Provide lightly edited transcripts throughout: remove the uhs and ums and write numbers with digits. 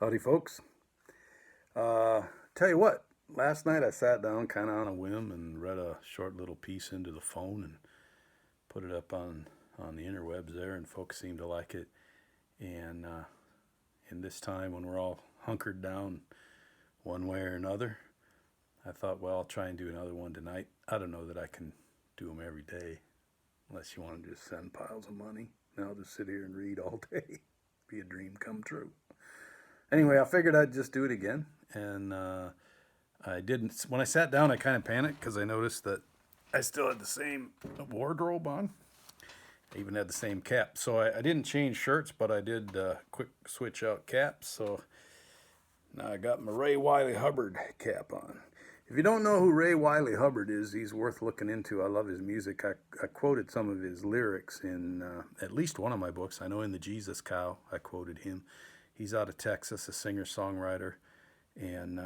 Howdy, folks. Uh, Tell you what, last night I sat down kind of on a whim and read a short little piece into the phone and put it up on the interwebs there, and folks seem to like it. And in this time when we're all hunkered down one way or another, I thought, well, I'll try and do another one tonight. I don't know that I can do them every day, unless you want to just send piles of money. And I'll just sit here and read all day. Be a dream come true. Anyway, I figured I'd just do it again, and I didn't. When I sat down, I kind of panicked because I noticed that I still had the same wardrobe on. I even had the same cap, so I didn't change shirts, but I did quick switch out caps. So now I got my Ray Wiley Hubbard cap on. If you don't know who Ray Wiley Hubbard is, he's worth looking into. I love his music. I quoted some of his lyrics in at least one of my books. I know in The Jesus Cow, I quoted him. He's out of Texas, a singer-songwriter, and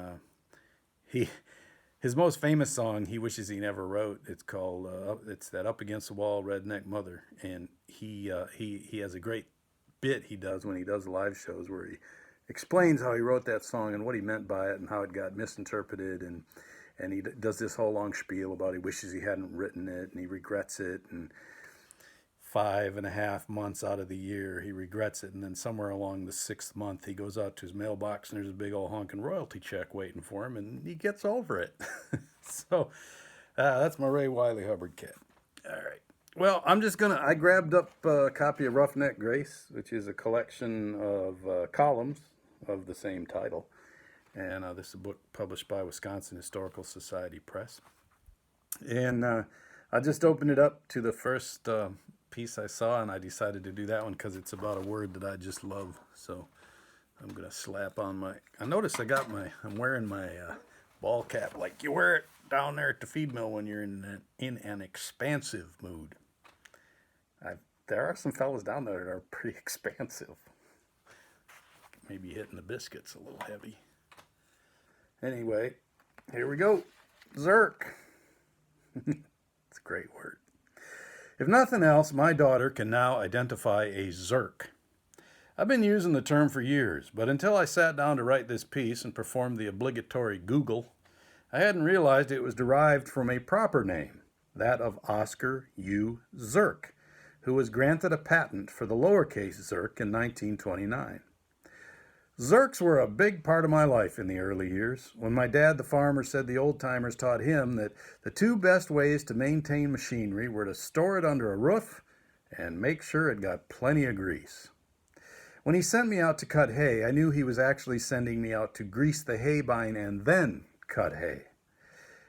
he his most famous song he wishes he never wrote. It's called it's that "Up Against the Wall, Redneck Mother," and he has a great bit he does when he does live shows where he explains how he wrote that song and what he meant by it and how it got misinterpreted, and he does this whole long spiel about he wishes he hadn't written it and he regrets it, and 5.5 months out of the year he regrets it, and then somewhere along the 6th month he goes out to his mailbox and there's a big old honking royalty check waiting for him and he gets over it. So that's my Ray Wiley Hubbard cat. All right, well, I grabbed up a copy of Roughneck Grace, which is a collection of columns of the same title, and this is a book published by Wisconsin Historical Society Press, and I just opened it up to the first piece I saw, and I decided to do that one because it's about a word that I just love. So I'm gonna slap on my. I noticed I'm wearing my ball cap like you wear it down there at the feed mill when you're in an expansive mood. There are some fellas down there that are pretty expansive. Maybe hitting the biscuits a little heavy. Anyway, here we go. Zerk. It's a great word. If nothing else, my daughter can now identify a Zerk. I've been using the term for years, but until I sat down to write this piece and performed the obligatory Google, I hadn't realized it was derived from a proper name, that of Oscar U. Zerk, who was granted a patent for the lowercase Zerk in 1929. Zerks were a big part of my life in the early years, when my dad, the farmer, said the old-timers taught him that the two best ways to maintain machinery were to store it under a roof and make sure it got plenty of grease. When he sent me out to cut hay, I knew he was actually sending me out to grease the haybine and then cut hay.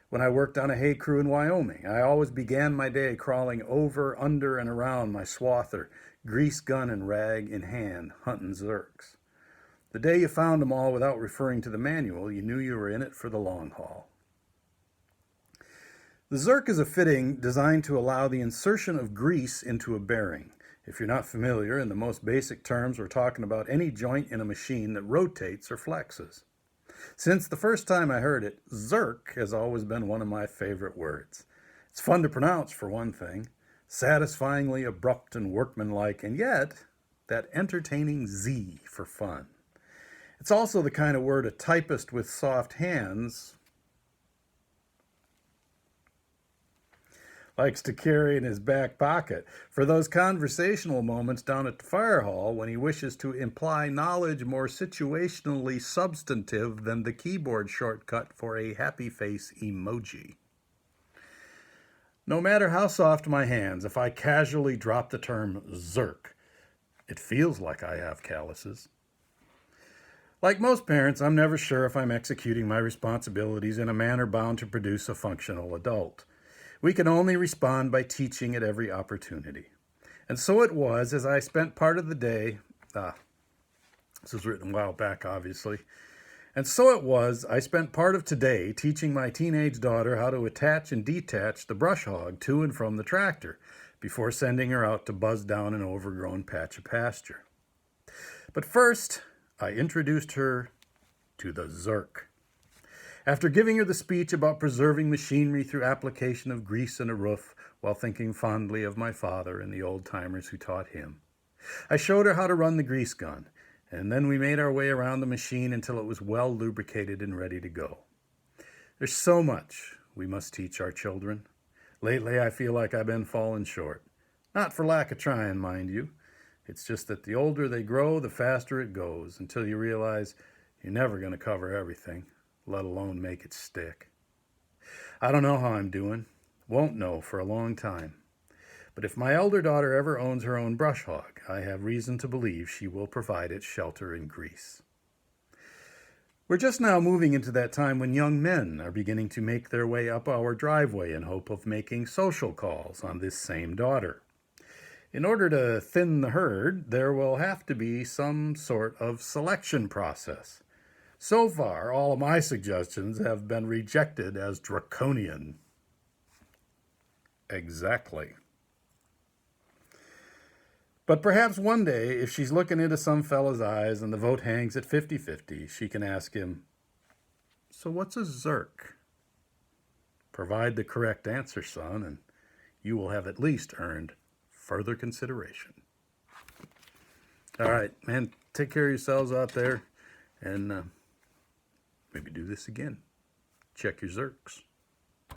When I worked on a hay crew in Wyoming, I always began my day crawling over, under, and around my swather, grease gun and rag in hand, hunting Zerks. The day you found them all without referring to the manual, you knew you were in it for the long haul. The Zerk is a fitting designed to allow the insertion of grease into a bearing. If you're not familiar, in the most basic terms, we're talking about any joint in a machine that rotates or flexes. Since the first time I heard it, Zerk has always been one of my favorite words. It's fun to pronounce, for one thing, satisfyingly abrupt and workmanlike, and yet that entertaining Z for fun. It's also the kind of word a typist with soft hands likes to carry in his back pocket for those conversational moments down at the fire hall when he wishes to imply knowledge more situationally substantive than the keyboard shortcut for a happy face emoji. No matter how soft my hands, if I casually drop the term Zerk, it feels like I have calluses. Like most parents, I'm never sure if I'm executing my responsibilities in a manner bound to produce a functional adult. We can only respond by teaching at every opportunity. And so it was as I spent part of the day, this was written a while back, obviously, and so it was I spent part of today teaching my teenage daughter how to attach and detach the brush hog to and from the tractor before sending her out to buzz down an overgrown patch of pasture. But first, I introduced her to the Zerk. After giving her the speech about preserving machinery through application of grease in a roof while thinking fondly of my father and the old-timers who taught him, I showed her how to run the grease gun, And then we made our way around the machine until it was well lubricated and ready to go. There's so much we must teach our children. Lately, I feel like I've been falling short. Not for lack of trying, mind you. It's just that the older they grow, the faster it goes, until you realize you're never going to cover everything, let alone make it stick. I don't know how I'm doing. Won't know for a long time. But if my elder daughter ever owns her own brush hog, I have reason to believe she will provide it shelter and grease. We're just now moving into that time when young men are beginning to make their way up our driveway in hope of making social calls on this same daughter. In order to thin the herd, there will have to be some sort of selection process. So far, all of my suggestions have been rejected as draconian. Exactly. But perhaps one day, if she's looking into some fella's eyes and the vote hangs at 50-50, she can ask him, "So what's a Zerk?" Provide the correct answer, son, and you will have at least earned further consideration. All right, man, take care of yourselves out there, and maybe do this again. Check your Zerks.